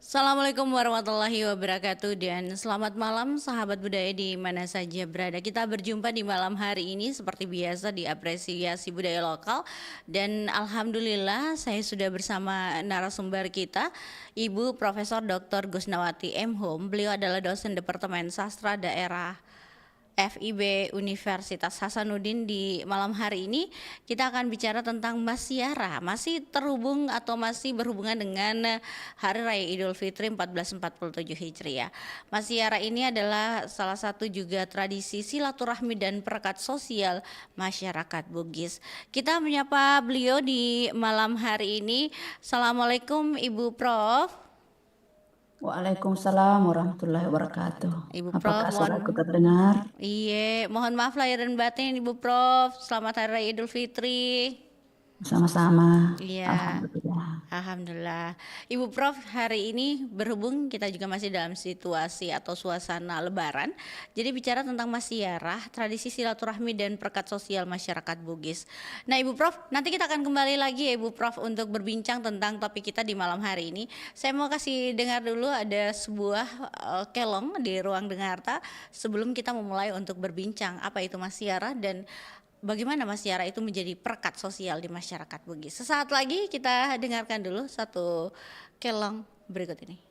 Assalamualaikum warahmatullahi wabarakatuh dan selamat malam sahabat budaya di mana saja berada. Kita berjumpa di malam hari ini seperti biasa di apresiasi budaya lokal dan alhamdulillah saya sudah bersama narasumber kita Ibu Profesor Dr. Gusnawati M. Hum. Beliau adalah dosen Departemen Sastra Daerah FIB Universitas Hasanuddin. Di malam hari ini kita akan bicara tentang Masyarah, masih terhubung atau masih berhubungan dengan Hari Raya Idul Fitri 1447 Hijriah. Masyarah ini adalah salah satu juga tradisi silaturahmi dan perekat sosial masyarakat Bugis. Kita menyapa beliau di malam hari ini. Assalamualaikum Ibu Prof. Waalaikumsalam warahmatullahi wabarakatuh. Ibu Prof, Apakah suaraku mohon terdengar? mohon maaf lahir dan batin Ibu Prof. Selamat Hari Raya Idul Fitri. Sama-sama. Iya, Alhamdulillah. alhamdulillah. Ibu Prof, hari ini berhubung kita juga masih dalam situasi atau suasana Lebaran. Jadi bicara tentang Masyarah, tradisi silaturahmi dan perekat sosial masyarakat Bugis. Nah, Ibu Prof, nanti kita akan kembali lagi ya Ibu Prof untuk berbincang tentang topik kita di malam hari ini. Saya mau kasih dengar dulu ada sebuah kelong di ruang dengarta sebelum kita memulai untuk berbincang apa itu Masyarah dan bagaimana Masyarah itu menjadi perekat sosial di masyarakat Bugis. Sesaat lagi kita dengarkan dulu satu kelong berikut ini.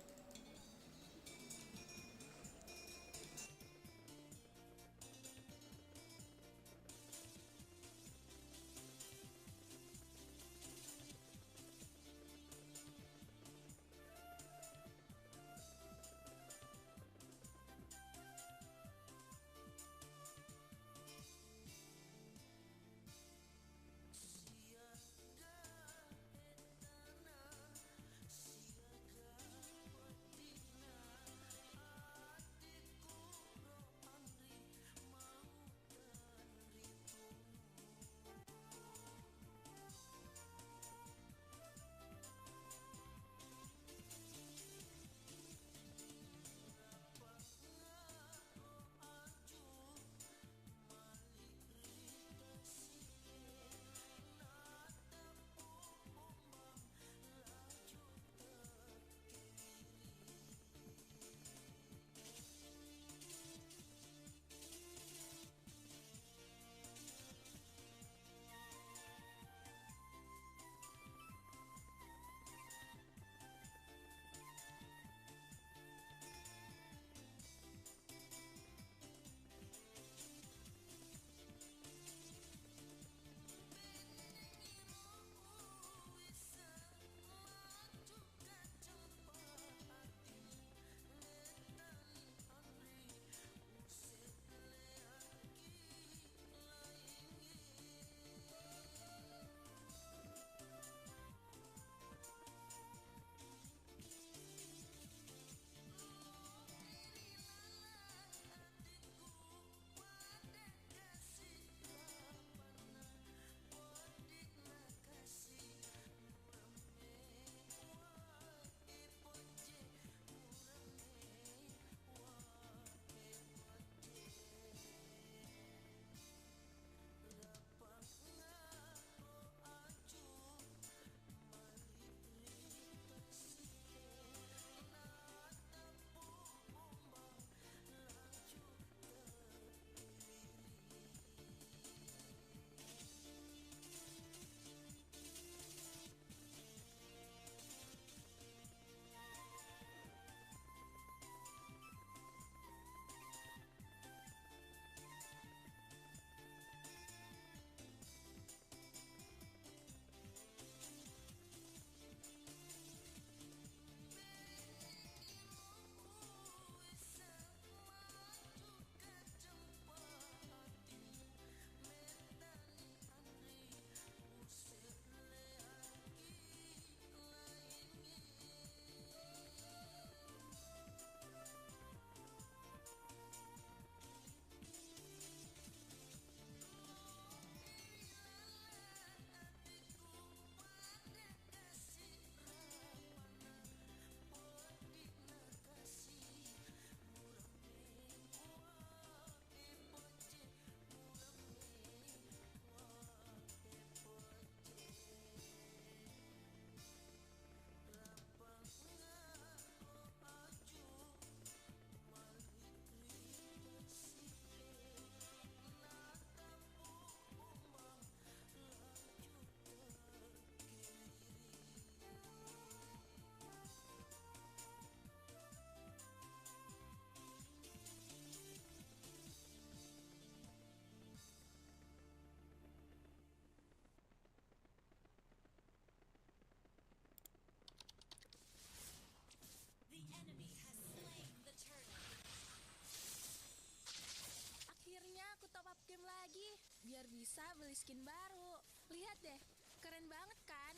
biar bisa beli skin baru. Lihat deh, keren banget kan?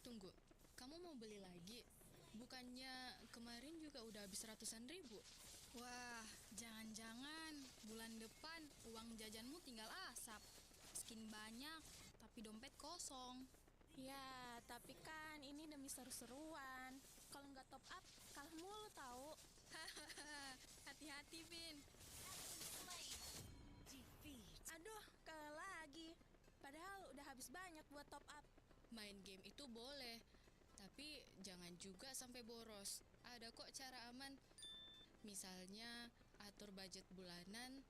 Tunggu. Kamu mau beli lagi? Bukannya kemarin juga udah habis ratusan ribu? Wah, jangan-jangan bulan depan uang jajanmu tinggal asap. Skin banyak, tapi dompet kosong. Ya, tapi kan ini demi seru-seruan. Kalau nggak top up, kalah mulu tahu. Hati-hati, Vin. Aduh, kalah lagi. Padahal udah habis banyak buat top up. Main game itu boleh, tapi jangan juga sampai boros. Ada kok cara aman. Misalnya atur budget bulanan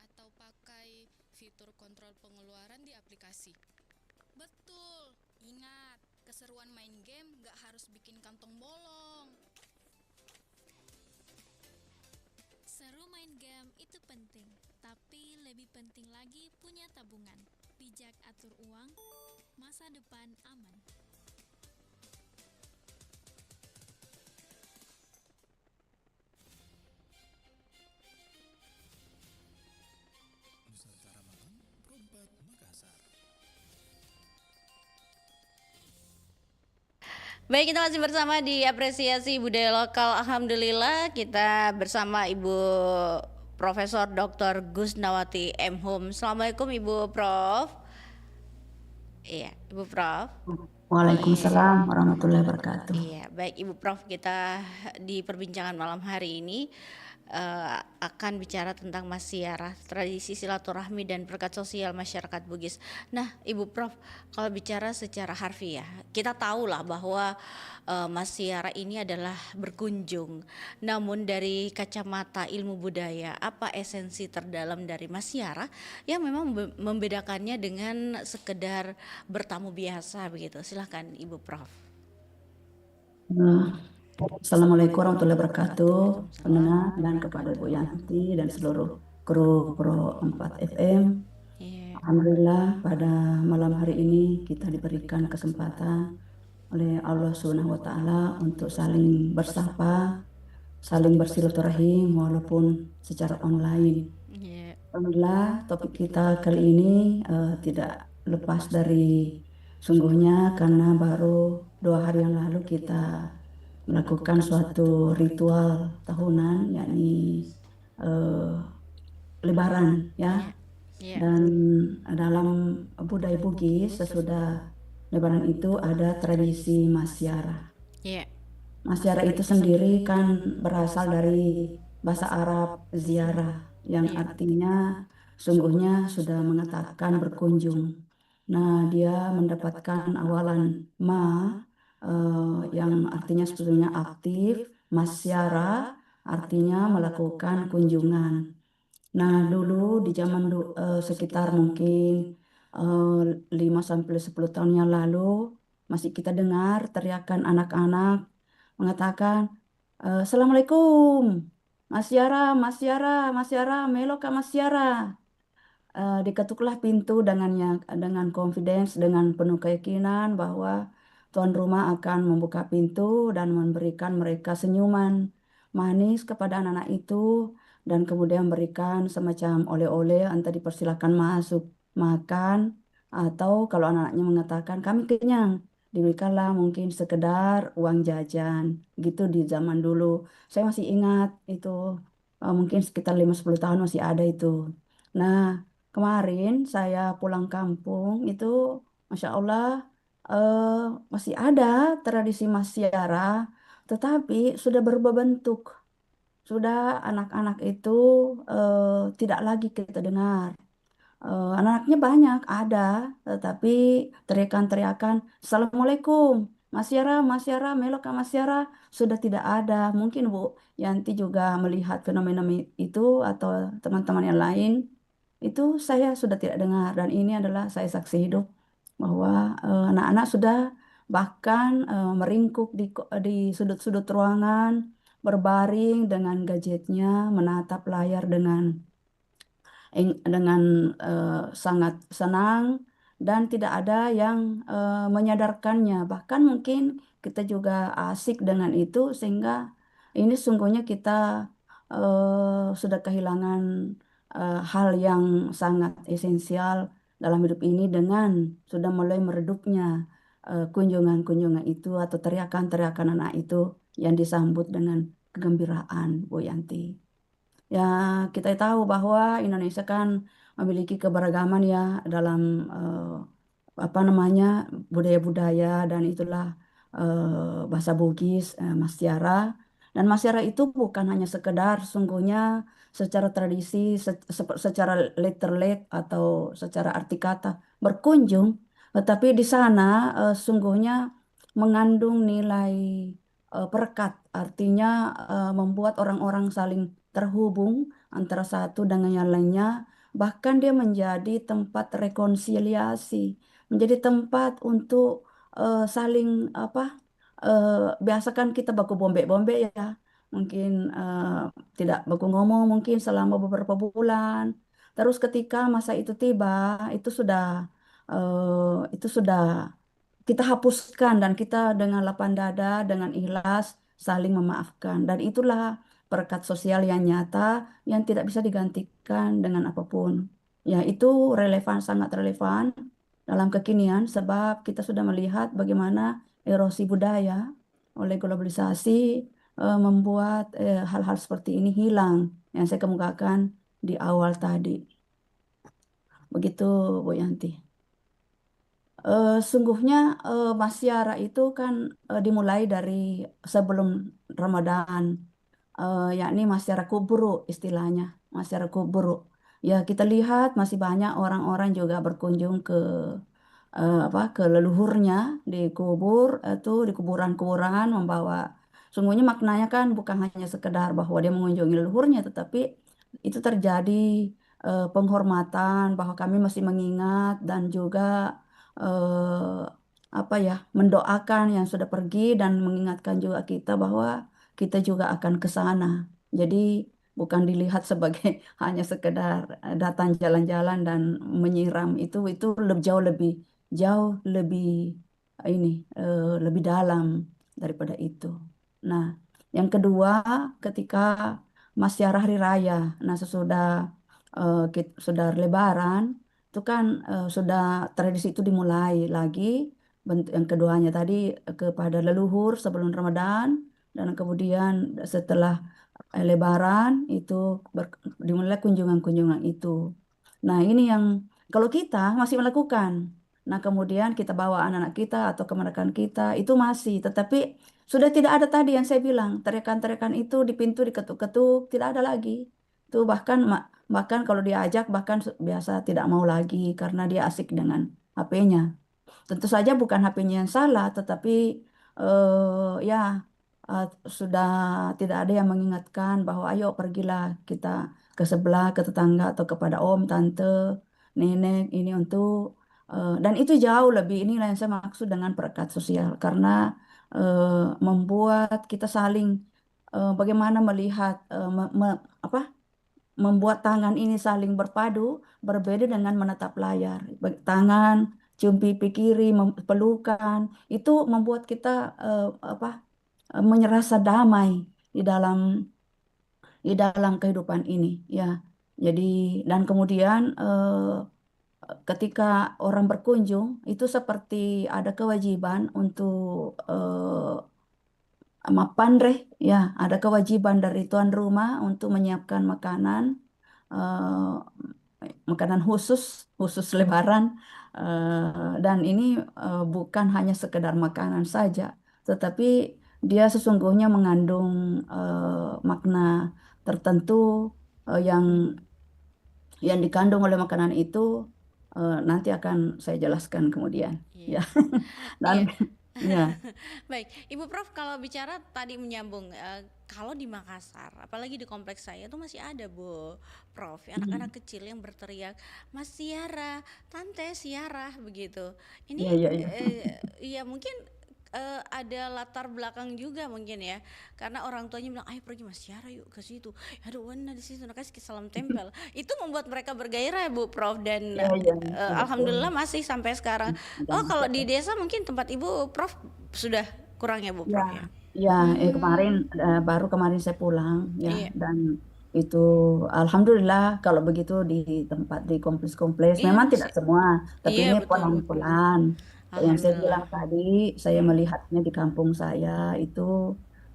atau pakai fitur kontrol pengeluaran di aplikasi. Betul. Ingat, keseruan main game nggak harus bikin kantong bolong. Seru main game itu penting, tapi lebih penting lagi punya tabungan. Bijak atur uang, masa depan aman. Nusantara Malam, Kompak Makassar. Baik, kita masih bersama di apresiasi budaya lokal. Alhamdulillah kita bersama Ibu Profesor Dr. Gusnawati M. Hum. Assalamualaikum Ibu Prof. Iya, Ibu Prof. Waalaikumsalam warahmatullahi wabarakatuh. Iya, baik Ibu Prof, kita di perbincangan malam hari ini akan bicara tentang Masyarah, tradisi silaturahmi dan berkat sosial masyarakat Bugis. Nah, Ibu Prof, kalau bicara secara harfiah, kita tahulah bahwa Masyarah ini adalah berkunjung. Namun dari kacamata ilmu budaya, apa esensi terdalam dari Masyarah yang memang membedakannya dengan sekedar bertamu biasa begitu? Silahkan Ibu Prof. Eh, Assalamualaikum warahmatullahi wabarakatuh, pendengar dan kepada Ibu Yanti dan seluruh kru Pro 4 FM. Iya. Alhamdulillah pada malam hari ini kita diberikan kesempatan oleh Allah Subhanahu wa Ta'ala untuk saling bersapa, saling bersilaturahim walaupun secara online. Iya. Alhamdulillah topik kita kali ini tidak lepas dari sungguhnya karena baru 2 hari yang lalu kita melakukan suatu ritual tahunan yakni Lebaran ya. Iya. Dan dalam budaya Bugis sesudah Lebaran itu ada tradisi Masyarah. Iya. Masyarah itu sendiri kan berasal dari bahasa Arab ziarah yang artinya sungguhnya sudah mengatakan berkunjung. Nah, dia mendapatkan awalan yang artinya sebetulnya aktif, masyarah artinya melakukan kunjungan. Nah, dulu di zaman sekitar mungkin 5 sampai 10 tahun yang lalu masih kita dengar teriakan anak-anak mengatakan, Assalamualaikum, Mas Yara, Mas Yara, Mas Yara, Melo Kak Mas Yara. Diketuklah pintu dengan confidence, dengan penuh keyakinan bahwa tuan rumah akan membuka pintu dan memberikan mereka senyuman manis kepada anak-anak itu dan kemudian memberikan semacam oleh-oleh, entah dipersilakan masuk makan atau kalau anak-anaknya mengatakan kami kenyang, diberikanlah mungkin sekedar uang jajan gitu di zaman dulu. Saya masih ingat itu mungkin sekitar 5-10 tahun masih ada itu. Nah, kemarin saya pulang kampung itu, Masya Allah, eh, masih ada tradisi masyarah, tetapi sudah berubah bentuk. Sudah anak-anak itu tidak lagi kita dengar. Anak-anaknya banyak, ada, tetapi teriakan-teriakan, Assalamualaikum, Mas Yara, Mas Yara, Meloka Mas Yara, sudah tidak ada. Mungkin Bu Yanti juga melihat fenomena itu atau teman-teman yang lain. Itu saya sudah tidak dengar dan ini adalah saya saksi hidup bahwa anak-anak sudah bahkan meringkuk di sudut-sudut ruangan, berbaring dengan gadgetnya, menatap layar dengan sangat senang dan tidak ada yang menyadarkannya. Bahkan mungkin kita juga asik dengan itu sehingga ini sungguhnya kita sudah kehilangan hal yang sangat esensial dalam hidup ini dengan sudah mulai meredupnya kunjungan-kunjungan itu atau teriakan-teriakan anak itu yang disambut dengan kegembiraan, Bu Yanti. Ya, kita tahu bahwa Indonesia kan memiliki keberagaman ya dalam apa namanya budaya-budaya, dan itulah bahasa Bugis, Mas Tiara. Dan Mas Tiara itu bukan hanya sekedar sungguhnya secara tradisi, secara letterlet atau secara arti kata berkunjung, tetapi di sana sungguhnya mengandung nilai perekat, artinya membuat orang-orang saling terhubung antara satu dengan yang lainnya, bahkan dia menjadi tempat rekonsiliasi, menjadi tempat untuk saling apa, biasakan kita baku bombe-bombe ya, mungkin tidak baku ngomong mungkin selama beberapa bulan, terus ketika masa itu tiba itu sudah kita hapuskan, dan kita dengan lapang dada, dengan ikhlas saling memaafkan. Dan itulah perekat sosial yang nyata yang tidak bisa digantikan dengan apapun. Ya, itu relevan, sangat relevan dalam kekinian sebab kita sudah melihat bagaimana erosi budaya oleh globalisasi membuat hal-hal seperti ini hilang yang saya kemukakan di awal tadi. Begitu, Bu Yanti. Sungguhnya Masyara itu kan dimulai dari sebelum Ramadan, yakni Masyara Kuburu istilahnya, Masyara Kuburu. Ya, kita lihat masih banyak orang-orang juga berkunjung ke apa, ke leluhurnya di kubur, itu di kuburan-kuburan membawa. Sungguhnya maknanya kan bukan hanya sekedar bahwa dia mengunjungi leluhurnya, tetapi itu terjadi penghormatan bahwa kami masih mengingat dan juga eh, apa ya, mendoakan yang sudah pergi dan mengingatkan juga kita bahwa kita juga akan ke sana. Jadi bukan dilihat sebagai hanya sekedar datang jalan-jalan dan menyiram, itu jauh lebih ini lebih dalam daripada itu. Nah, yang kedua, ketika Masyarah Hari Raya, nah sesudah sudah Lebaran, itu kan sudah tradisi itu dimulai lagi. Bentuk yang keduanya tadi kepada leluhur sebelum Ramadan, dan kemudian setelah Lebaran itu dimulai kunjungan-kunjungan itu. Nah, ini yang kalau kita masih melakukan. Nah, kemudian kita bawa anak-anak kita atau kemerdekaan kita itu masih, tetapi sudah tidak ada tadi yang saya bilang, teriakan-teriakan itu di pintu diketuk-ketuk, tidak ada lagi. Itu bahkan kalau diajak bahkan biasa tidak mau lagi karena dia asik dengan HP-nya. Tentu saja bukan HP-nya yang salah, tetapi ya eh, sudah tidak ada yang mengingatkan bahwa ayo pergilah kita ke sebelah, ke tetangga atau kepada om, tante, nenek ini untuk dan itu jauh lebih, inilah yang saya maksud dengan perekat sosial karena membuat kita saling bagaimana melihat apa, membuat tangan ini saling berpadu, berbeda dengan menatap layar. Tangan, cium pipi kiri, pelukan, itu membuat kita apa, menyerasa damai di dalam kehidupan ini, ya. Jadi dan kemudian ketika orang berkunjung itu seperti ada kewajiban untuk mapandreh, ya, ada kewajiban dari tuan rumah untuk menyiapkan makanan, eh, makanan khusus khusus Lebaran. Dan ini bukan hanya sekedar makanan saja, tetapi dia sesungguhnya mengandung makna tertentu yang dikandung oleh makanan itu, nanti akan saya jelaskan kemudian, Iya. ya. Dan Iya. ya. Baik, Ibu Prof, kalau bicara tadi menyambung, kalau di Makassar, apalagi di kompleks saya tuh masih ada Bu Prof, anak-anak kecil yang berteriak, Mas Tiara, Tante Tiara, begitu. Ini Iya, iya, iya. ya mungkin ada latar belakang juga mungkin ya, karena orang tuanya bilang, ayo pergi Mas Tiara yuk ke situ. Aduh, Wana di situ, nah, kasih salam tempel. Itu membuat mereka bergairah ya Bu Prof, dan Iya, iya, betul. alhamdulillah masih sampai sekarang. Ada Oh, kalau masuk. di desa mungkin tempat Ibu Prof sudah kurang ya Bu Ya, Prof ya? ya, Hmm, kemarin baru kemarin saya pulang ya, iya. dan itu alhamdulillah kalau begitu di tempat di kompleks-kompleks Iya memang tidak masih. semua, tapi Iya ini betul betul. pelan-pelan. Yang saya Alhamdulillah. bilang tadi, saya Hmm. melihatnya di kampung saya itu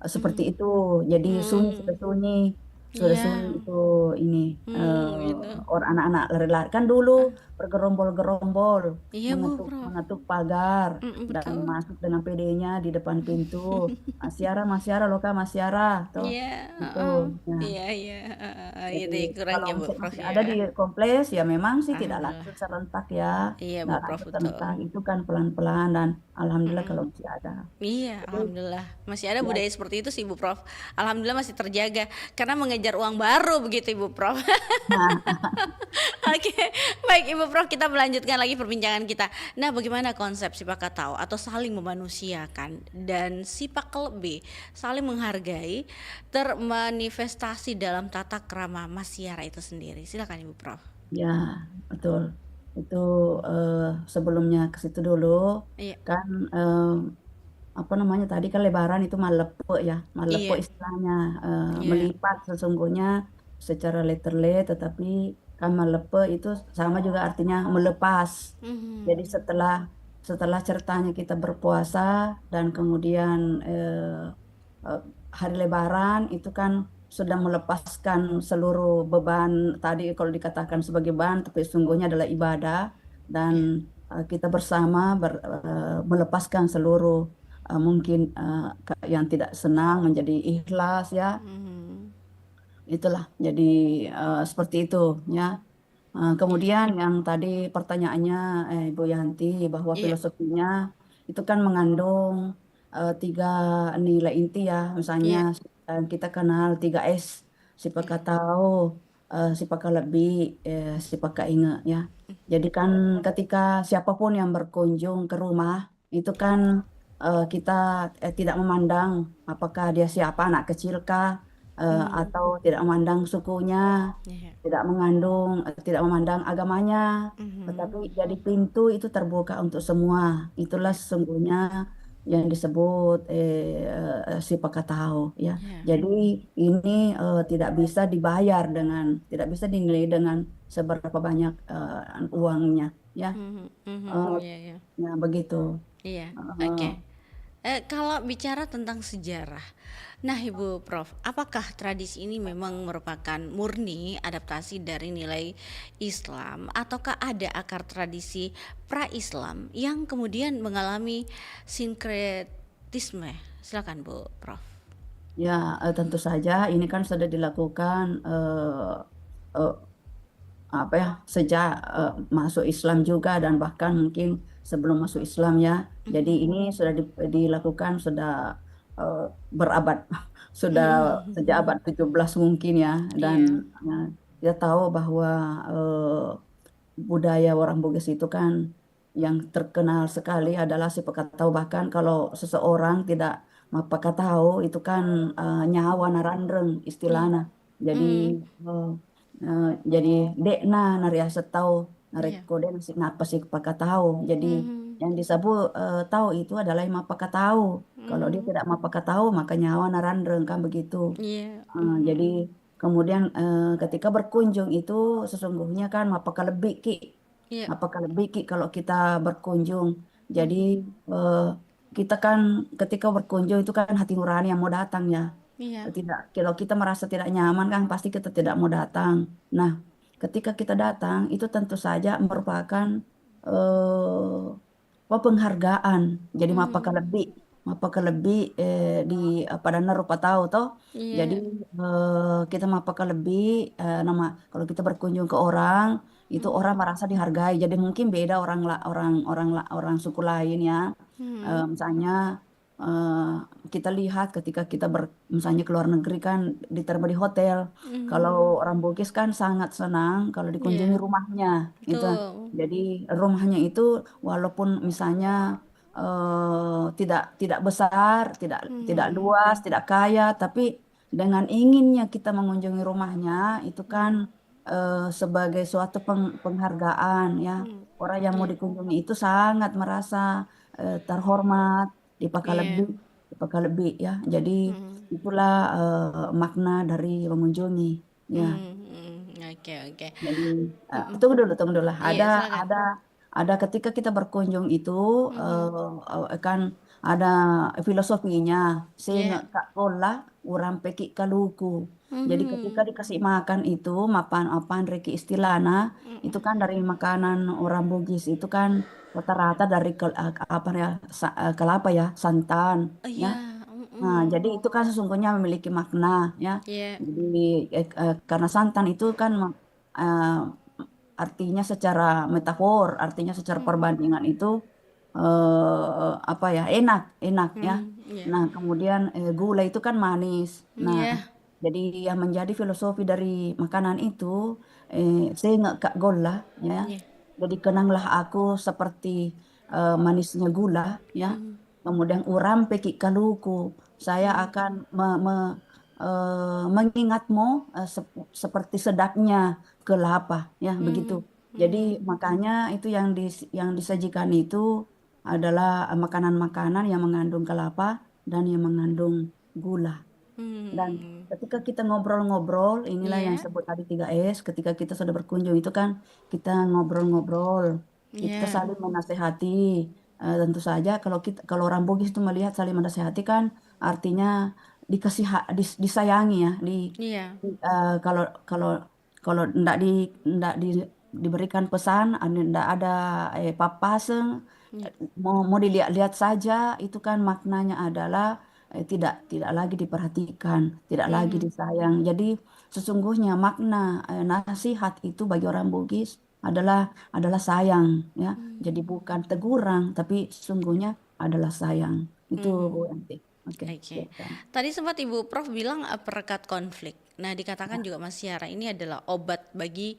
seperti Hmm. itu. Jadi sunyi Hmm. sudah sunyi, sudah sunyi Iya. itu ini Gitu. orang anak-anak lari-lari kan dulu bergerombol-gerombol Iya Bu mengetuk Prof. mengetuk pagar dan Betul. masuk dengan PD-nya di depan pintu. Mas Tiara loh Kak, Mas Tiara tuh Iya. itu. Heeh. Nah, Iya iya. jadi Itu kurang kalau ya Bu masih, Prof masih ya. ada di kompleks ya memang sih tidak Alhamdulillah. langsung serentak ya, Iya Bu nggak Prof langsung betul. serentak itu kan pelan-pelan dan alhamdulillah Mm-mm. kalau masih ada. Iya, Jadi alhamdulillah masih ada ya, budaya seperti itu sih Ibu Prof. Alhamdulillah masih terjaga karena mengejar uang baru begitu Ibu Prof. nah, Oke, baik Ibu Prof, kita melanjutkan lagi perbincangan kita. Nah, bagaimana konsep sifat tahu atau saling memanusiakan dan sifat lebih saling menghargai termanifestasi dalam tata krama Masyara itu sendiri. Silakan Ibu Prof. ya betul. Itu eh, sebelumnya ke situ dulu Iya, kan apa namanya tadi kan lebaran itu malepe ya, malepe iya, istilahnya iya. melipat sesungguhnya secara letterlet, tetapi kan malepe itu sama juga artinya melepas. Mhm. Jadi setelah setelah ceritanya kita berpuasa dan kemudian eh, hari Lebaran itu kan sudah melepaskan seluruh beban tadi kalau dikatakan sebagai beban, tapi sesungguhnya adalah ibadah dan Iya. kita bersama melepaskan seluruh mungkin yang tidak senang menjadi ikhlas ya. Mhm. Itulah jadi seperti itu ya. Iya. Kemudian yang tadi pertanyaannya Ibu Yanti bahwa Iya. filosofinya itu kan mengandung tiga nilai inti ya, misalnya Iya. kita kenal 3S, Iya. sipaka tahu, sipaka lebih, sipaka ingat ya. Jadi kan ketika siapapun yang berkunjung ke rumah itu kan kita tidak memandang apakah dia siapa, anak kecil kah, Mhm. atau tidak memandang sukunya, Iya. tidak memandang agamanya, Mhm. tetapi jadi pintu itu terbuka untuk semua. Itulah Iya. sesungguhnya yang disebut si tahu ya. Iya. Jadi ini tidak bisa dinilai dengan seberapa banyak uangnya ya. Mhm. Mhm. Eh, Iya. Iya. ya begitu. Iya. Eh, Oke. Kalau bicara tentang sejarah, nah Ibu Prof, apakah tradisi ini memang merupakan murni adaptasi dari nilai Islam, ataukah ada akar tradisi pra-Islam yang kemudian mengalami sinkretisme? Silakan Bu Prof. ya tentu saja ini kan sudah dilakukan eh, apa ya sejak masuk Islam juga dan bahkan mungkin sebelum masuk Islam ya. Jadi Mhm. ini sudah dilakukan sudah eh, berabad sudah sejak abad 17 mungkin ya dan Iya. eh, kita tahu bahwa budaya orang Bugis itu kan yang terkenal sekali adalah si Pakatau, bahkan kalau seseorang tidak Pakatau itu kan nyawa narandreng Iya. istilahnya. Jadi Mhm. eh, eh, jadi dekna nariasa tahu Iya. narekoden si napa si Pakatau. Jadi Mhm. yang disebut tahu itu adalah yang Pakatau. Kalau dia Mhm. tidak Pakatau maka nyawa narandreng kan begitu. Iya. Jadi Mhm. kemudian ketika berkunjung itu sesungguhnya kan Iya. apakah lebih ki kalau kita berkunjung. Jadi Mhm. eh, kita kan ketika berkunjung itu kan hati nurani yang mau datang ya. Iya. Tidak, kalau kita merasa tidak nyaman kan pasti kita tidak mau datang. Nah, ketika kita datang itu tentu saja merupakan penghargaan. Jadi Mhm. apakah lebih di pada rupa tahu toh. Jadi Iya. kita apakah lebih nama kalau kita berkunjung ke orang itu orang Mhm. merasa dihargai. Jadi mungkin beda orang suku lain ya. Mhm. Misalnya eh, kita lihat ketika kita misalnya ke luar negeri kan diterima di hotel. Kalau Mhm. orang Bugis kan sangat senang kalau dikunjungi Iya. rumahnya. Itu. Betul. Jadi rumahnya itu walaupun misalnya tidak tidak besar, tidak tidak Mhm. luas, tidak kaya, tapi dengan inginnya kita mengunjungi rumahnya itu kan sebagai suatu penghargaan ya. Mhm. Orang yang mau Iya. dikunjungi itu sangat merasa terhormat, dipakai Iya. lebih, dipakai lebih ya. Jadi Mhm. itulah makna dari mengunjungi. ya. Oke, oke. Jadi Mm-mm. tunggu dulu lah. Iya, silakan. Ada ketika kita berkunjung itu kan ada filosofinya. Iya. Sehingga kak gola urang peki kaluku. Jadi ketika Mhm. dikasih makan itu mapan reki istilana itu kan dari makanan orang Bugis itu kan rata-rata dari apa ya kelapa ya santan ya. Iya. Nah, jadi Mhm. itu kan sesungguhnya memiliki makna ya. Iya. Jadi karena santan itu kan eh, artinya secara metafor, artinya secara Mhm. perbandingan itu apa ya enak ya. Iya. Nah, kemudian gula itu kan manis. Nah, Iya. jadi yang menjadi filosofi dari makanan itu saya nggak kak gola ya. Iya. Jadi kenanglah aku seperti manisnya gula ya. Mhm. Kemudian uram peki kaluku. Saya Mhm. akan mengingatmu seperti sedapnya kelapa ya begitu. Mhm. Jadi Mhm. makanya itu yang disajikan itu adalah makanan-makanan yang mengandung kelapa dan yang mengandung gula. Dan Mhm. ketika kita ngobrol-ngobrol, inilah yang Iya. sebut tadi 3S, ketika kita sudah berkunjung itu kan kita ngobrol-ngobrol, kita Iya. saling menasehati. Tentu saja kalau orang Bugis itu melihat saling menasehati kan artinya disayangi ya, Iya. kalau kalau kalau ndak diberikan pesan, ndak ada papaseng, Iya. mau dilihat-lihat saja itu kan maknanya adalah tidak lagi diperhatikan, tidak lagi Mhm. disayang. Jadi sesungguhnya makna nasihat itu bagi orang Bugis adalah sayang ya. Jadi bukan teguran tapi sesungguhnya adalah sayang. Itu Bu Mhm. Yanti. Oke, Oke. silakan. Tadi sempat Ibu Prof bilang perekat konflik. Nah, dikatakan Ya, juga Mas Syara ini adalah obat bagi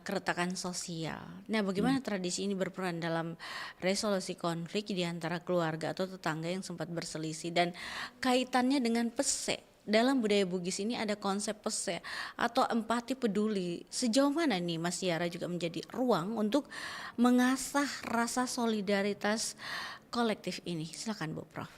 keretakan sosial. Nah, ya. bagaimana tradisi ini berperan dalam resolusi konflik di antara keluarga atau tetangga yang sempat berselisih dan kaitannya dengan pese. Dalam budaya Bugis ini ada konsep pese atau empati peduli. Sejauh mana nih Mas Syara juga menjadi ruang untuk mengasah rasa solidaritas kolektif ini? Silakan Bu Prof.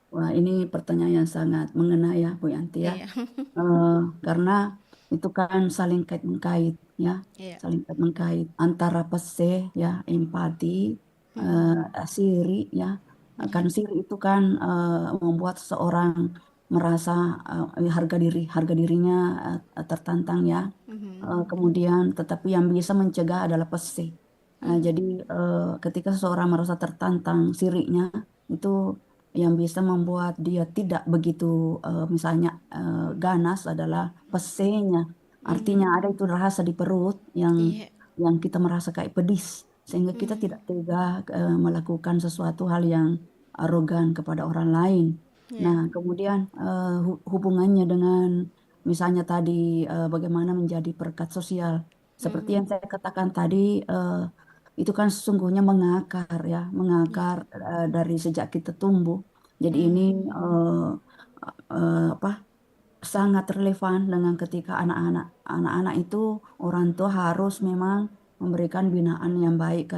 Wah, ini pertanyaan yang sangat mengena ya, Bu Yanti ya. Iya. Eh, karena itu kan saling kait mengkait ya, Iya. saling kait mengkait antara peseh ya, empati, Mhm. siri ya. Iya. Kan siri itu kan membuat seseorang merasa harga dirinya tertantang ya. Mhm. Kemudian tetapi yang bisa mencegah adalah peseh. Mhm. Jadi ketika seseorang merasa tertantang sirinya itu yang bisa membuat dia tidak begitu misalnya ganas adalah pesenya. Artinya Mhm. ada itu rasa di perut Iya. yang kita merasa kayak pedis sehingga kita Mhm. tidak tega melakukan sesuatu hal yang arogan kepada orang lain. Iya. Nah, kemudian hubungannya dengan misalnya tadi bagaimana menjadi perekat sosial. Seperti Mhm. yang saya katakan tadi eh, itu kan sesungguhnya mengakar ya, Iya. mengakar dari sejak kita tumbuh. Jadi ini Mhm. apa sangat relevan dengan ketika anak-anak itu orang tua harus memang memberikan binaan yang baik.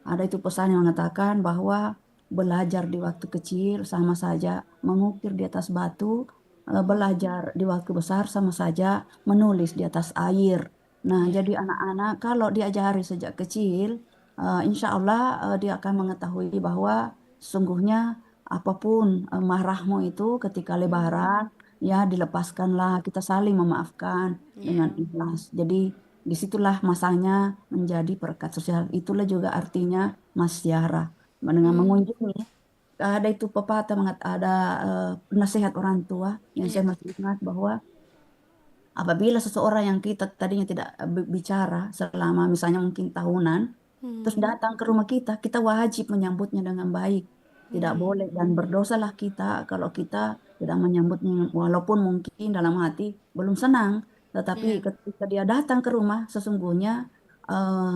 Ada itu pesan yang mengatakan bahwa belajar di waktu kecil sama saja mengukir di atas batu, belajar di waktu besar sama saja menulis di atas air. Nah, Iya. jadi anak-anak kalau diajari sejak kecil, insya Allah dia akan mengetahui bahwa sungguhnya apapun marahmu itu ketika Mhm. lebaran, ya dilepaskanlah, kita saling memaafkan dengan Iya. ikhlas. Jadi disitulah masanya menjadi perekat sosial. Itulah juga artinya masyarah. Dengan Mhm. mengunjungi, ada itu pepatah, ada nasihat orang tua yang Iya. saya masih ingat bahwa apabila seseorang yang kita tadinya tidak bicara selama misalnya mungkin tahunan, terus Mhm. datang ke rumah kita, kita wajib menyambutnya dengan baik. Tidak Mhm. boleh dan berdosalah kita kalau kita tidak menyambutnya walaupun mungkin dalam hati belum senang. Tetapi Iya. ketika dia datang ke rumah, sesungguhnya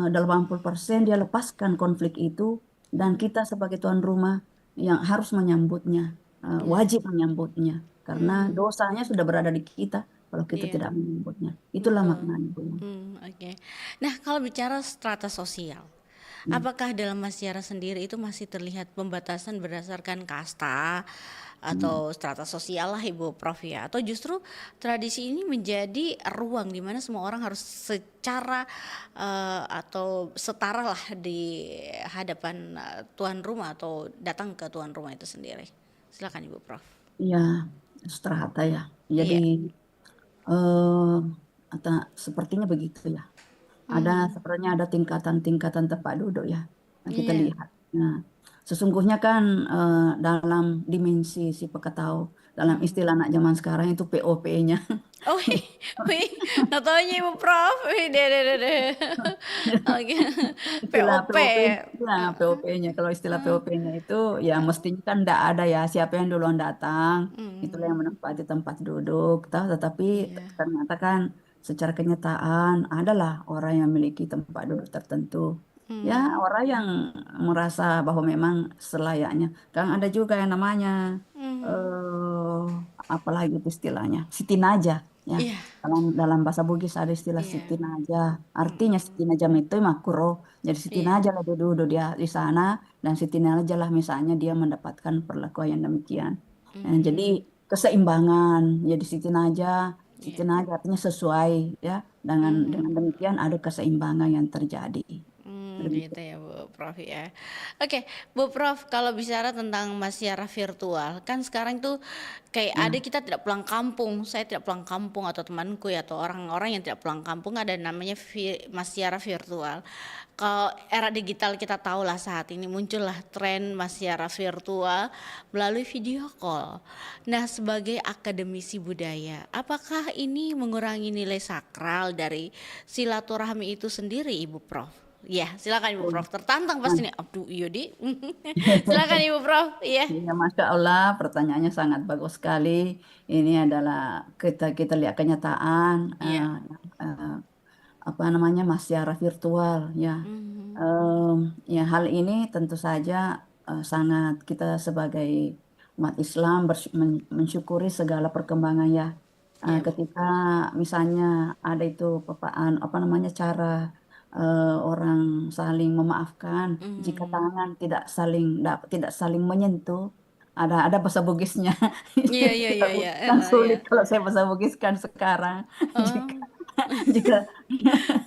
80% dia lepaskan konflik itu dan Mhm. kita sebagai tuan rumah yang harus menyambutnya, Iya. wajib menyambutnya karena Mhm. dosanya sudah berada di kita kalau kita Iya. tidak menyambutnya. Itulah Betul. maknanya, Bu. Oke. Nah, kalau bicara strata sosial, Apakah dalam Mas Yara sendiri itu masih terlihat pembatasan berdasarkan kasta atau strata sosial lah Ibu Prof ya? Atau justru tradisi ini menjadi ruang di mana semua orang harus secara atau setara lah di hadapan tuan rumah atau datang ke tuan rumah itu sendiri? Silakan Ibu Prof. Ya, strata ya. Iya. Jadi eh sepertinya begitu ya. Sebenarnya ada tingkatan-tingkatan tempat duduk ya. Nah, kita Iya. lihat. Nah, sesungguhnya kan dalam dimensi si Pekatau, dalam istilah anak zaman sekarang itu POP-nya. Oh, wih, nggak taunya Ibu Prof. Wih, deh. Oke, Istilah POP. POP, ya POP-nya. Kalau istilah POP-nya itu ya mestinya kan tidak ada ya siapa yang duluan datang, itulah yang menempati tempat duduk. Tetapi Iya. ternyata kan secara kenyataan adalah orang yang memiliki tempat duduk tertentu. Ya, orang yang merasa bahwa memang selayaknya. Kan ada juga yang namanya eh apalagi itu istilahnya, Siti Najah ya. Iya. Dalam bahasa Bugis ada istilah Iya. Siti Najah. Artinya Siti Najah itu makro. Jadi Siti Iya. Najah lah duduk dia di sana dan Siti Najah lah misalnya dia mendapatkan perlakuan yang demikian. Jadi keseimbangan. Jadi Siti Iya. Najah artinya sesuai ya. Dengan demikian ada keseimbangan yang terjadi. Gitu ya Bu Prof ya. Oke, Bu Prof, kalau bicara tentang masyarakat virtual, kan sekarang tuh kayak ada kita tidak pulang kampung, saya tidak pulang kampung atau temanku ya atau orang-orang yang tidak pulang kampung ada namanya masyarakat virtual. Kalau era digital kita tahu lah saat ini muncullah tren masyarakat virtual melalui video call. Nah, sebagai akademisi budaya, apakah ini mengurangi nilai sakral dari silaturahmi itu sendiri, Ibu Prof? Ya, silakan Ibu Prof. Tertantang pasti nih. Aduh, iya di. Silakan Ibu Prof. Iya. Ya, Masya Allah, pertanyaannya sangat bagus sekali. Ini adalah kita lihat kenyataan Iya. apa namanya masyarakat virtual ya. Ya hal ini tentu saja sangat kita sebagai umat Islam mensyukuri segala perkembangan ya. Iya, Bu. Ketika misalnya ada itu apa namanya cara orang saling memaafkan jika tangan tidak saling menyentuh. Ada bahasa Bugisnya. Iya, iya, iya, iya. Kan Iya. sulit kalau saya bahasa Bugiskan sekarang. Jika Oh, jika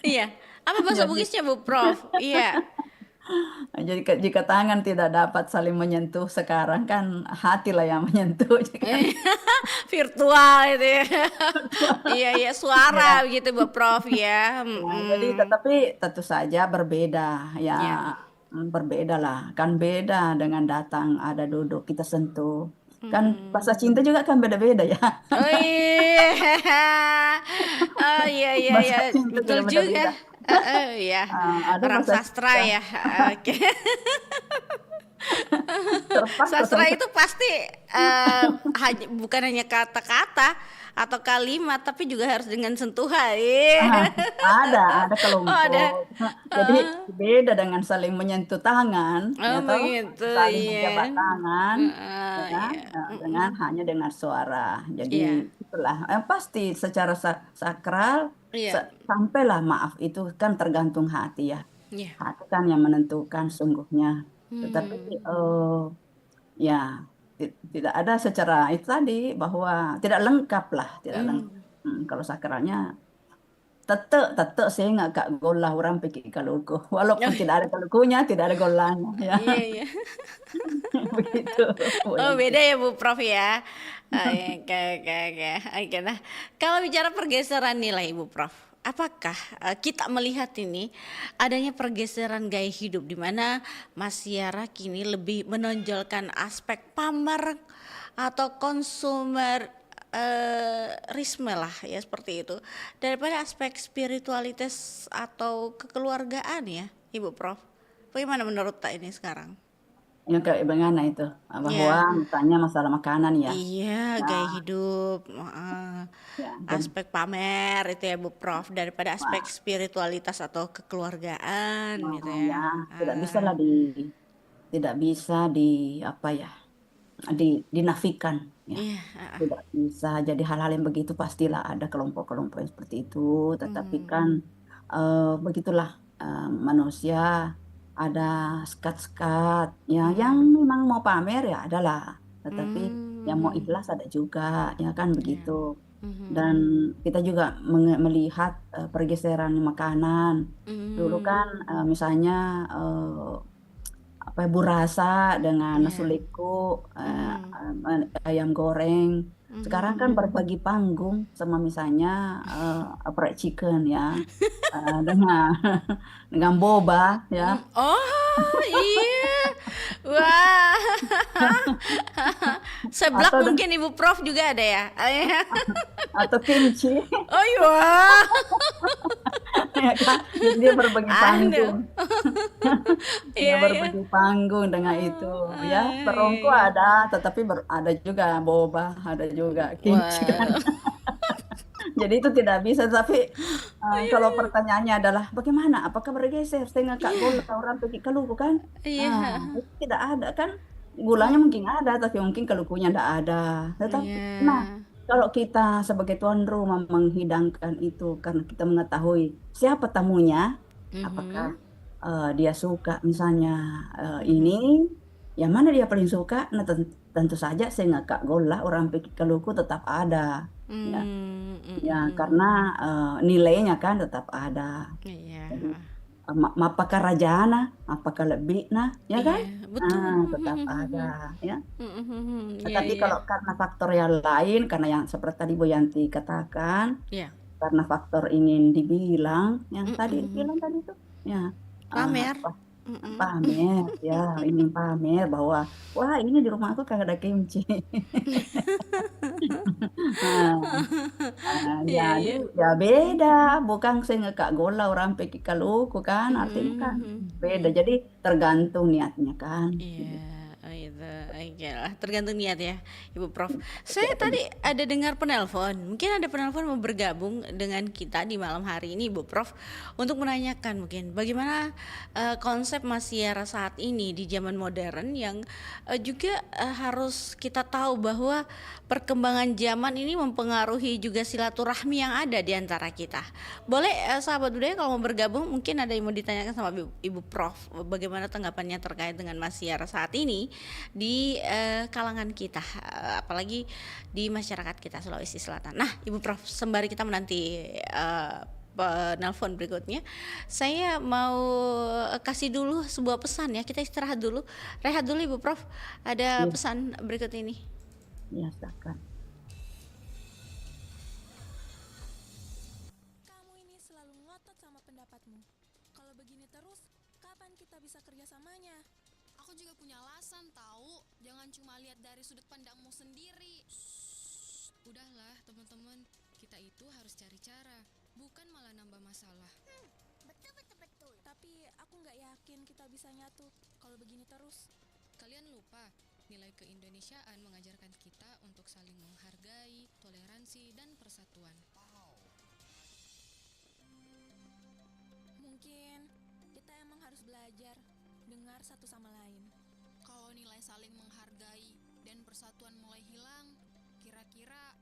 iya. Apa bahasa jadi Bugisnya Bu Prof? Iya. jika tangan tidak dapat saling menyentuh sekarang kan hatilah yang menyentuh. Virtual itu ya. Iya, iya, Ya, suara gitu Bu Prof ya. ya, jadi tetapi tentu saja berbeda ya, Iya. berbeda lah kan beda dengan datang ada duduk kita sentuh kan bahasa cinta juga kan beda-beda ya. Oh iya. Oh iya, iya, iya. Bahasa cinta Betul juga juga. beda-beda. Iya. Ada Orang bahasa sastra cinta ya. Oke. terlepas Sastra itu pasti bukan hanya kata-kata atau kalimat, tapi juga harus dengan sentuhan. Ah, Iya. ada Oh, ada. kelompok. Jadi beda dengan saling menyentuh tangan, Oh ya toh, begitu, saling menjabat iya. tangan, ya kan, Iya. dengan hanya dengan suara. Jadi Iya. itulah pasti secara sakral Iya. sampailah maaf itu kan tergantung hati ya. Iya. Hati kan yang menentukan sungguhnya. Tetapi ya tidak ada secara itu tadi bahwa tidak lengkap lah, tidak lengkap. Kalau sakralnya tetek saya nggak kak golah orang pikir kaluku walaupun tidak ada kalukunya tidak ada golanya ya. Iya, iya. Begitu Bu Oh Yanti. beda ya Bu Prof ya. Oke, oke, oke. Oke, nah kalau bicara pergeseran nilai Bu Prof, apakah kita melihat ini adanya pergeseran gaya hidup di mana masyarakat kini lebih menonjolkan aspek pamer atau konsumer risme lah ya seperti itu daripada aspek spiritualitas atau kekeluargaan ya Ibu Prof. Bagaimana menurut Tak ini sekarang? Yang kayak bagaimana itu bahwa Ya. misalnya masalah makanan ya. Iya, Nah, gaya hidup, ya jadi aspek pamer itu ya Bu Prof, daripada aspek wah, spiritualitas atau kekeluargaan gitu ya. ya tidak bisa Ah, lah tidak bisa apa ya dinafikan ya. iya, Tidak bisa jadi hal-hal yang begitu pastilah ada kelompok-kelompok yang seperti itu tetapi kan begitulah manusia ada skat-skat ya yang Mhm. memang mau pamer ya adalah, tetapi yang mau Mhm. ikhlas ada juga ya kan Ya. begitu. Dan Mhm. kita juga melihat pergeseran makanan. Dulu Mhm. kan misalnya apa ya, burasa dengan nasi Ya. liku, Mhm. ayam goreng. Sekarang kan Mhm. berbagi panggung sama misalnya fried chicken ya, dengan dengan boba ya, Oh, iya. Wah. Seblak atau mungkin Ibu Prof juga ada ya? atau kimchi Oh iya. ya kan. Jadi dia berbagi Aduh. panggung. Dia Iya, iya. berbagi panggung dengan itu Oh, ya. iya, Perongko iya. ada, tetapi ada juga boba, ada juga kimchi kan. Wah. Jadi itu tidak bisa. Tapi Iya, kalau iya. pertanyaannya adalah bagaimana? Apakah bergeser sehingga Kak Gula orang pergi ke Lugu kan? Nah, Iya. itu tidak ada kan? Gulanya mungkin ada, tapi mungkin kelukunya tidak ada. Tetapi, nah Iya. kalau kita sebagai tuan rumah menghidangkan itu karena kita mengetahui siapa tamunya, apakah Mhm. dia suka misalnya ini, Mhm. yang mana dia paling suka? Nah, tentu saja sehingga Kak Gola orang pergi ke Lugu tetap ada. Ya, Mmm, ya karena mhm. nilainya kan tetap ada. Iya. Jadi apakah rajana, apakah lebih, nah, ya kan? Iya, betul. Tetap ada, ya. Mhm, mhm. Iya, Tetapi iya. kalau karena faktor yang lain, karena yang seperti tadi Bu Yanti katakan, Iya. karena faktor ingin dibilang, yang tadi Mhm. bilang tadi itu, ya, Pamer. apa Mhm. pamer, ya, ingin pamer bahwa wah ini di rumah aku kagak ada kimchi. Iya, Jadi iya. ya beda, bukan saya Kak Gola orang pergi ke Luku kan, artinya Mhm, kan mhm. beda. Iya. Jadi tergantung niatnya kan. Iya, oh itu, oke lah, tergantung niat ya, Ibu Prof. Saya Betul, tadi ada dengar penelpon, mungkin ada penelpon mau bergabung dengan kita di malam hari ini, Ibu Prof, untuk menanyakan mungkin bagaimana konsep Masiara saat ini di zaman modern yang juga harus kita tahu bahwa perkembangan zaman ini mempengaruhi juga silaturahmi yang ada di antara kita. Boleh sahabat budaya kalau mau bergabung mungkin ada yang mau ditanyakan sama Ibu Prof. Bagaimana tanggapannya terkait dengan Masiara saat ini di kalangan kita, apalagi di masyarakat kita Sulawesi Selatan. Nah, Ibu Prof, sembari kita menanti penelpon berikutnya, saya mau kasih dulu sebuah pesan ya. Kita istirahat dulu, rehat dulu Ibu Prof. Ada iya, pesan berikut ini. iya, silakan. Kamu ini selalu ngotot sama pendapatmu. Kalau begini terus, kapan kita bisa kerjasamanya? Aku juga punya alasan tahu. Jangan cuma lihat dari sudut pandangmu sendiri. Udahlah teman-teman, kita itu harus cari cara, bukan malah nambah masalah. Betul. Tapi aku nggak yakin kita bisa nyatu kalau begini terus. Kalian lupa, nilai keindonesiaan mengajarkan kita untuk saling menghargai, toleransi, dan persatuan. Mungkin kita emang harus belajar dengar satu sama lain. Kalau nilai saling menghargai dan persatuan mulai hilang, kira-kira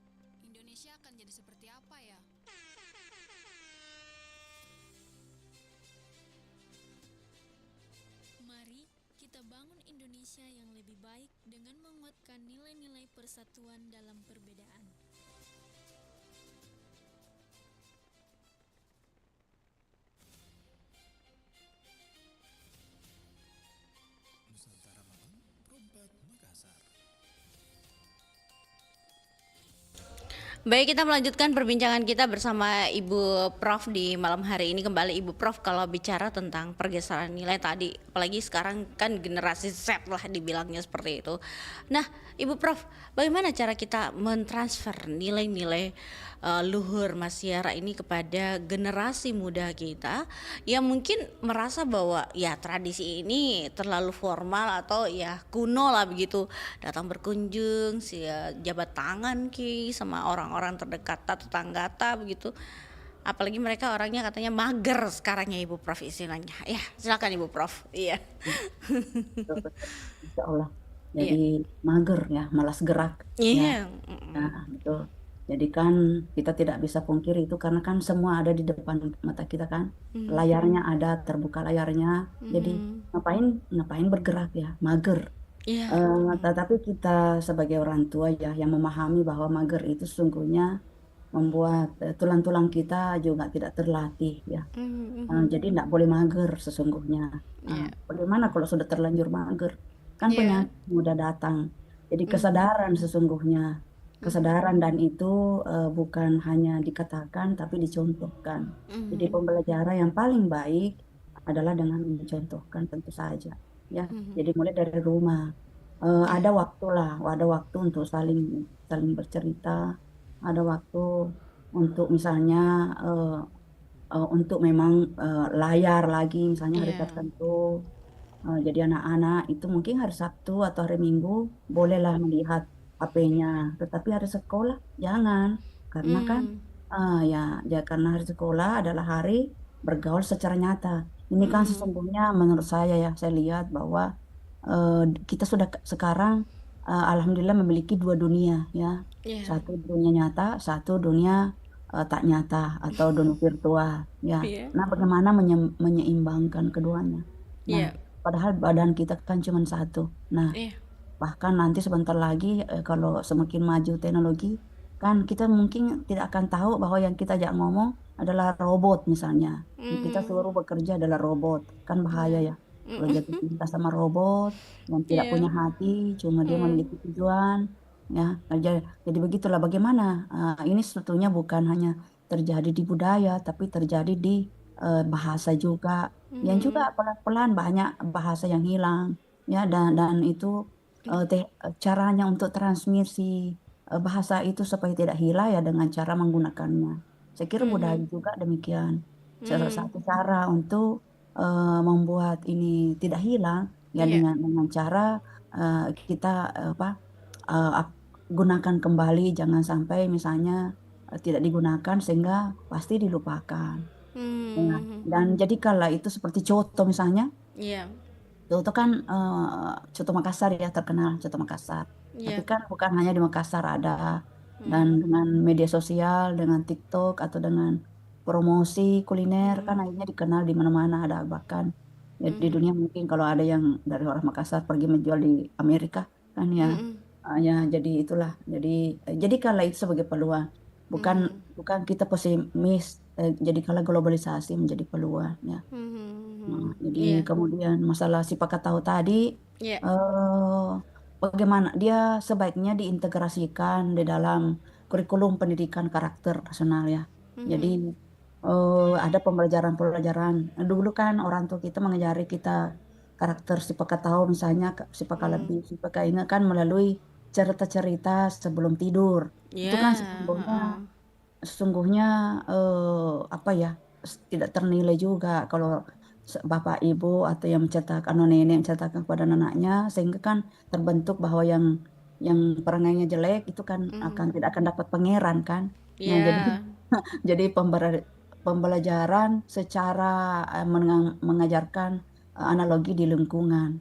Indonesia akan jadi seperti apa ya? Mari kita bangun Indonesia yang lebih baik dengan menguatkan nilai-nilai persatuan dalam perbedaan. Nusantara Malam, Perompak Makassar. Baik, kita melanjutkan perbincangan kita bersama Ibu Prof di malam hari ini. Kembali Ibu Prof, kalau bicara tentang pergeseran nilai tadi, apalagi sekarang kan generasi Z lah dibilangnya seperti itu. Nah, Ibu Prof, bagaimana cara kita mentransfer nilai-nilai luhur Masiara ini kepada generasi muda kita yang mungkin merasa bahwa ya tradisi ini terlalu formal atau ya kuno lah begitu, datang berkunjung jabat tangan sama orang-orang terdekat tetangga begitu, apalagi mereka orangnya katanya mager sekarang ya Ibu Prof istilahnya ya. Silakan Ibu Prof. Iya. Betul, betul. Insya Allah. Iya. Jadi mager ya, malas gerak ya. Iya. Nah, betul. Jadi kan kita tidak bisa pungkiri itu karena kan semua ada di depan mata kita kan. Layarnya ada, terbuka layarnya. Jadi ngapain ngapain bergerak ya, mager. Iya. Tetapi kita sebagai orang tua ya yang memahami bahwa mager itu sesungguhnya membuat tulang-tulang kita juga tidak terlatih ya. Mhm. Jadi tidak boleh mager sesungguhnya. Iya. Bagaimana kalau sudah terlanjur mager? Kan Iya. penyakit mudah datang. Jadi Mhm. kesadaran sesungguhnya. Mhm. Kesadaran dan itu bukan hanya dikatakan tapi dicontohkan. Jadi Mhm. pembelajaran yang paling baik adalah dengan mencontohkan tentu saja. Ya, Mhm. jadi mulai dari rumah. Iya. Ada waktu lah, ada waktu untuk saling saling bercerita, ada waktu untuk misalnya eh, untuk memang layar lagi misalnya hari Iya. tertentu. Jadi anak-anak itu mungkin hari Sabtu atau hari Minggu bolehlah melihat HP-nya, tetapi hari sekolah jangan, karena kan Mmm. ya ya karena hari sekolah adalah hari bergaul secara nyata. Ini kan Mhm. sesungguhnya menurut saya ya, saya lihat bahwa eh, kita sudah sekarang alhamdulillah memiliki dua dunia ya. Iya. Satu dunia nyata, satu dunia tak nyata atau dunia virtual ya. Iya. Nah, bagaimana menyeimbangkan keduanya? Nah, Iya. padahal badan kita kan cuma satu. Nah, Iya. bahkan nanti sebentar lagi kalau semakin maju teknologi, kan kita mungkin tidak akan tahu bahwa yang kita ajak ngomong adalah robot misalnya. Yang kita Mhm. suruh bekerja adalah robot. Kan bahaya Iya. ya. Kalau jatuh Mhm. cinta sama robot yang tidak Iya. punya hati, cuma dia Mmm. memiliki tujuan. Ya, jadi begitulah bagaimana. Ini sebetulnya bukan hanya terjadi di budaya, tapi terjadi di bahasa juga. Yang juga Mhm. pelan-pelan banyak bahasa yang hilang ya dan itu caranya untuk transmisi bahasa itu supaya tidak hilang ya dengan cara menggunakannya. Saya kira budaya Mhm. juga demikian. Salah Mhm. satu cara untuk membuat ini tidak hilang ya Iya. dengan cara kita apa gunakan kembali, jangan sampai misalnya tidak digunakan sehingga pasti dilupakan. Ya. Mmm. Dan jadikanlah itu seperti coto misalnya. Iya. Coto kan coto Makassar ya terkenal coto Makassar. Tapi Iya. kan bukan hanya di Makassar ada dan Mhm. dengan media sosial, dengan TikTok atau dengan promosi kuliner kan Mhm. akhirnya dikenal di mana-mana ada bahkan ya, di Mhm. dunia mungkin kalau ada yang dari orang Makassar pergi menjual di Amerika kan ya. Mhm. Ya jadi itulah jadi kalau itu sebagai peluang bukan Mhm. bukan kita pesimis jadi kalau globalisasi menjadi peluang ya. Mhm. Nah, Mhm. jadi Iya. kemudian masalah si pakat tahu tadi, Iya. eh, bagaimana dia sebaiknya diintegrasikan di dalam kurikulum pendidikan karakter nasional ya. Jadi Mhm. ada pembelajaran-pembelajaran. Dulu kan orang tua kita mengajari kita karakter si pakat tahu misalnya si pakat Mhm. lebih, si pakat ini kan melalui cerita-cerita sebelum tidur. Itu Iya, kan sesungguhnya heeh. sesungguhnya apa ya tidak ternilai juga kalau bapak ibu atau yang menceritakan atau nenek menceritakan kepada anaknya sehingga kan terbentuk bahwa yang perangainya jelek itu kan Mhm. tidak akan dapat pangeran kan. Nah jadi Iya. jadi pembelajaran secara mengajarkan analogi di lingkungan.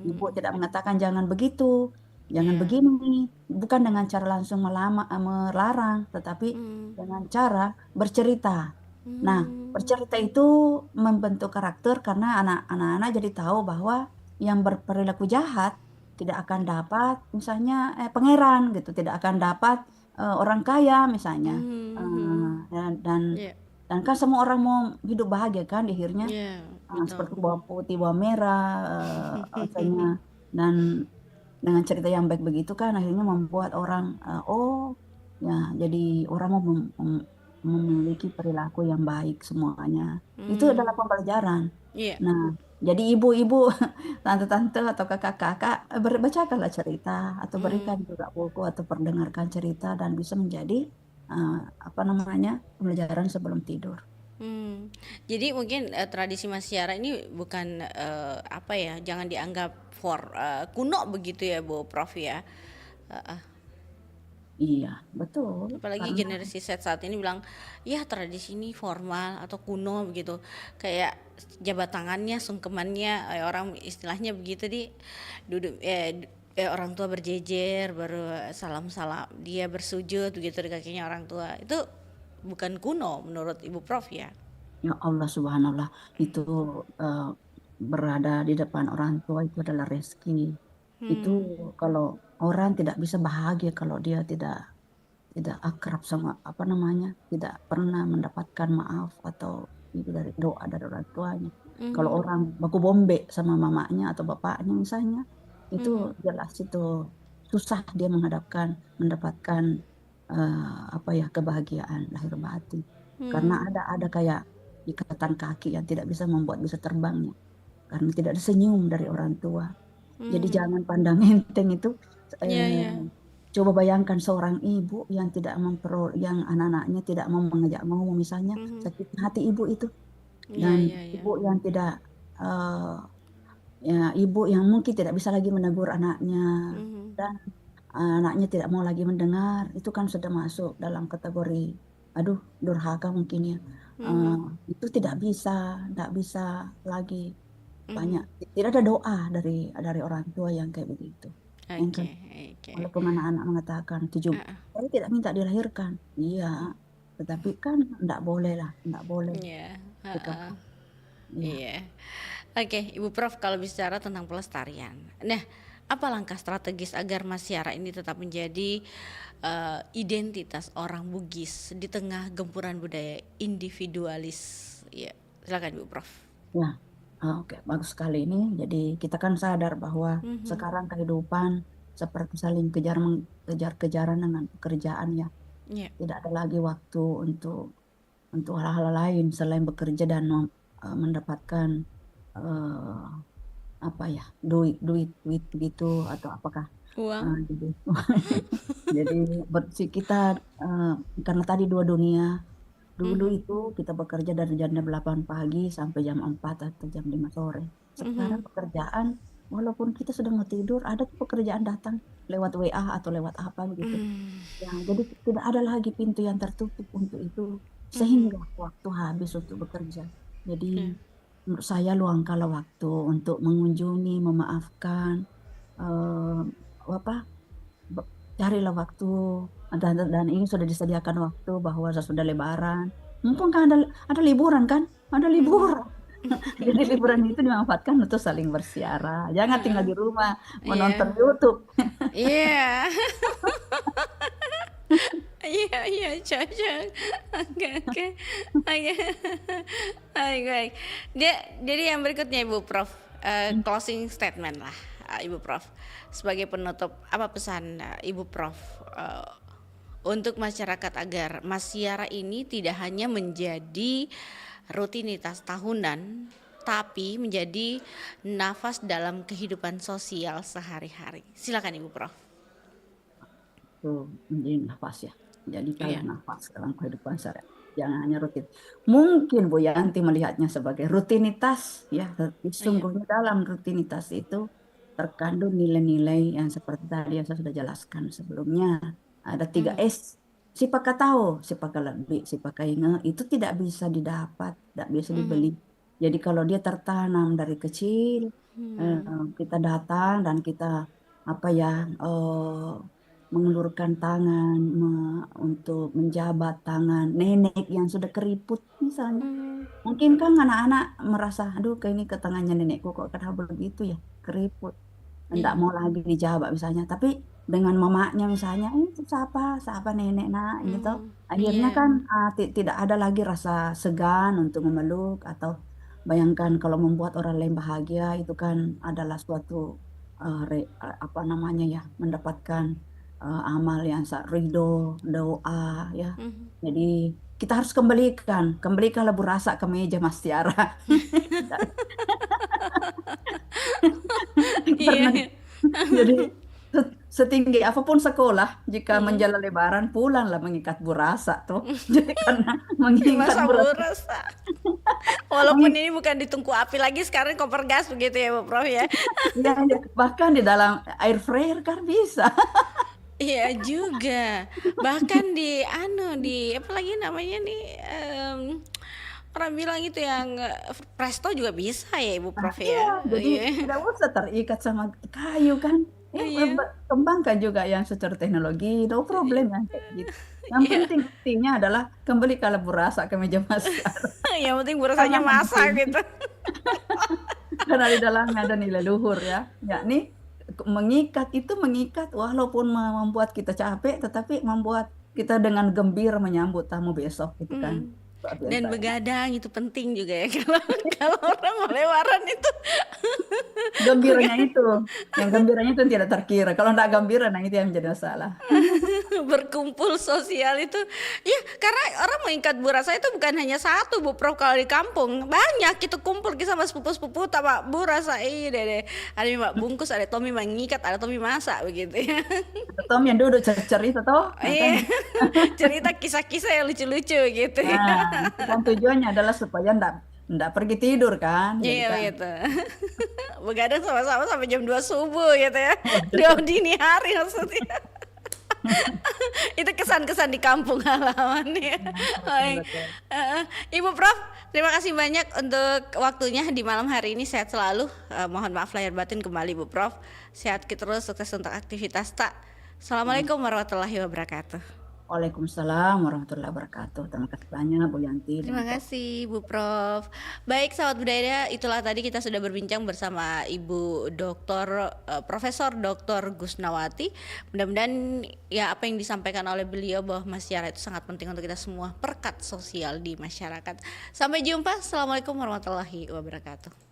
Ibu Mhm. tidak mengatakan jangan begitu, jangan Iya. begini, bukan dengan cara langsung melarang, tetapi Mhm. dengan cara bercerita. Nah, Mmm. bercerita itu membentuk karakter karena anak-anak jadi tahu bahwa yang berperilaku jahat tidak akan dapat misalnya pangeran gitu, tidak akan dapat orang kaya misalnya. Mhm. Dan Iya. dan kan semua orang mau hidup bahagia kan di akhirnya. Iya, betul. Seperti bawang putih, bawang merah, misalnya dan dengan cerita yang baik begitu kan akhirnya membuat orang oh ya jadi orang mau memiliki perilaku yang baik semuanya. Itu adalah Mmm. pembelajaran. Iya. Nah, jadi ibu-ibu, tante-tante atau kakak-kakak bacakanlah cerita atau berikan Mmm. juga buku atau perdengarkan cerita dan bisa menjadi eh, apa namanya pembelajaran sebelum tidur. Mmm. Jadi mungkin, tradisi Masyara ini bukan, apa ya, jangan dianggap kuno begitu ya, Bu Prof ya? Heeh. Iya, betul. Apalagi Karena generasi Z saat ini bilang, "Ya tradisi ini formal atau kuno," begitu. Kayak jabat tangannya, sungkemannya, orang istilahnya begitu duduk orang tua berjejer, baru salam-salam dia bersujud begitu di kakinya orang tua. Itu bukan kuno menurut Ibu Prof ya? ya Allah Subhanallah itu eh, berada di depan orang tua itu adalah rezeki. Itu kalau orang tidak bisa bahagia kalau dia tidak akrab sama tidak pernah mendapatkan maaf atau itu dari doa dari orang tuanya. Kalau orang baku bombe sama mamanya atau bapaknya misalnya, itu jelas itu susah dia mendapatkan kebahagiaan lahir batin. Karena ada kayak ikatan kaki yang tidak bisa membuat bisa terbangnya. Karena tidak ada senyum dari orang tua. Jadi jangan pandang enteng itu. Iya, eh, iya. Coba bayangkan seorang ibu yang yang anak-anaknya tidak mau mengajak ngomong misalnya, sakit hati ibu itu. Iya, Dan iya, iya. ibu yang tidak eh, ibu yang mungkin tidak bisa lagi menegur anaknya dan anaknya tidak mau lagi mendengar, itu kan sudah masuk dalam kategori aduh durhaka mungkin ya. Eh, itu tidak bisa lagi banyak, tidak ada doa dari orang tua yang kayak begitu. Yang Oke, kan oke. walaupun anak-anak mengatakan saya tidak minta dilahirkan, iya, tetapi kan tidak boleh lah, tidak boleh Iya, sikap, heeh. iya. Iya. Oke, Ibu Prof, kalau bicara tentang pelestarian. Nah, apa langkah strategis agar Mas Syara ini tetap menjadi identitas orang Bugis di tengah gempuran budaya individualis? Ya, silakan Ibu Prof. Ya, oke, bagus sekali ini. Jadi kita kan sadar bahwa sekarang kehidupan seperti saling kejar-kejaran dengan pekerjaan ya. Iya. Tidak ada lagi waktu untuk hal-hal lain selain bekerja dan mendapatkan eh, duit begitu atau apakah Uang. jadi jadi kita karena tadi dua dunia. Dulu itu kita bekerja dari jam 8 pagi sampai jam 4 atau jam 5 sore. Sekarang pekerjaan, walaupun kita sudah mau tidur, ada pekerjaan datang lewat WA atau lewat apa begitu. Ya, jadi tidak ada lagi pintu yang tertutup untuk itu, sehingga waktu habis untuk bekerja. Jadi menurut saya luangkanlah waktu untuk mengunjungi, memaafkan, eh, carilah waktu dan ini sudah disediakan waktu bahwa sesudah Lebaran, mumpung kan ada liburan kan, ada liburan. Jadi liburan itu dimanfaatkan untuk saling bersiara. Jangan tinggal di rumah menonton YouTube. Iya. Iya, iya, cocok. Oke, oke. Oke. Baik, baik. Jadi yang berikutnya Ibu Prof, closing statement lah, Ibu Prof. Sebagai penutup, apa pesan Ibu Prof untuk masyarakat agar Mas Syara ini tidak hanya menjadi rutinitas tahunan, tapi menjadi nafas dalam kehidupan sosial sehari-hari. Silakan Ibu Prof. Tuh, menjadi nafas ya. Jadi Iya. kalau nafas dalam kehidupan sehari, jangan hanya rutin. Mungkin Bu Yanti melihatnya sebagai rutinitas ya, tapi sungguhnya dalam rutinitas itu terkandung nilai-nilai yang seperti tadi yang saya sudah jelaskan sebelumnya. Ada 3S. Siapa tahu, siapa lebih, siapa ingat, itu tidak bisa didapat, tidak bisa dibeli. Jadi kalau dia tertanam dari kecil, kita datang dan kita mengulurkan tangan untuk menjabat tangan nenek yang sudah keriput misalnya. Mungkin kan anak-anak merasa, aduh kayak ini ke tangannya nenekku kok kenapa begitu ya, keriput. Enggak mau lagi dijabat misalnya. Tapi dengan mamanya misalnya, itu siapa nenek nak gitu. Akhirnya Iya. kan tidak ada lagi rasa segan untuk memeluk atau bayangkan kalau membuat orang lain bahagia itu kan adalah suatu mendapatkan amal yang ridho, doa ya. Jadi kita harus kembalikanlah Bu Rasa ke meja Mas Tiara. Iya, Karena iya. jadi setinggi apapun sekolah, jika menjelang Lebaran pulanglah mengikat Bu Rasa tuh. Jadi karena mengingat Masa Bu Rasa, rasa. Walaupun ini bukan di tungku api lagi, sekarang kompor gas begitu ya Bu Prof ya. ya, bahkan di dalam air fryer kan bisa. Iya juga. Bahkan di apa lagi namanya nih, orang bilang itu yang presto juga bisa ya Ibu Prof ya. Jadi Iya. tidak usah terikat sama kayu kan. Iya. Kembangkan juga yang secara teknologi, no problem ya kayak gitu. Yang Iya. pentingnya adalah kembali kalau Bu Rasa ke meja Mas Tiara. Yang penting burasanya Jangan masak nanti. gitu. Karena di dalamnya ada nilai luhur ya, yakni mengikat walaupun membuat kita capek, tetapi membuat kita dengan gembira menyambut tamu besok gitu kan. Hmm. Luar Dan biasa ya. begadang itu penting juga ya kalau kalau orang melewaran itu. Gembiranya itu, yang gembiranya itu yang tidak terkira. Kalau enggak gembira, nah itu yang menjadi masalah. Berkumpul sosial itu ya, karena orang mengikat bu rasa itu bukan hanya satu Bu Prof, kalau di kampung banyak itu kumpul kita sama sepupu-sepupu sama bu rasa deh ada mak bungkus, ada Tommy mengikat, ada Tommy masak begitu ya. Tom yang duduk cerita toh, nah kan. Iya, cerita kisah-kisah yang lucu-lucu gitu ya. Nah, itu kan tujuannya adalah supaya enggak pergi tidur kan. Jadi Iya kan, gitu. Begadang sama-sama sampai jam 2 subuh gitu ya. 2 dini hari maksudnya. Itu kesan-kesan di kampung halaman ya. Baik. betul. Ibu Prof, terima kasih banyak untuk waktunya di malam hari ini. Sehat selalu. Mohon maaf lahir batin kembali Bu Prof. Sehat terus, sukses untuk aktivitas tak. Assalamualaikum warahmatullahi wabarakatuh. Waalaikumsalam warahmatullahi wabarakatuh. Terima kasih banyak Bu Yanti dan Terima kasih Bu Prof. Baik sahabat budaya, itulah tadi kita sudah berbincang bersama Ibu Profesor Dr. Gusnawati. Mudah-mudahan ya apa yang disampaikan oleh beliau bahwa masyarakat itu sangat penting untuk kita semua, perekat sosial di masyarakat. Sampai jumpa. Assalamualaikum warahmatullahi wabarakatuh.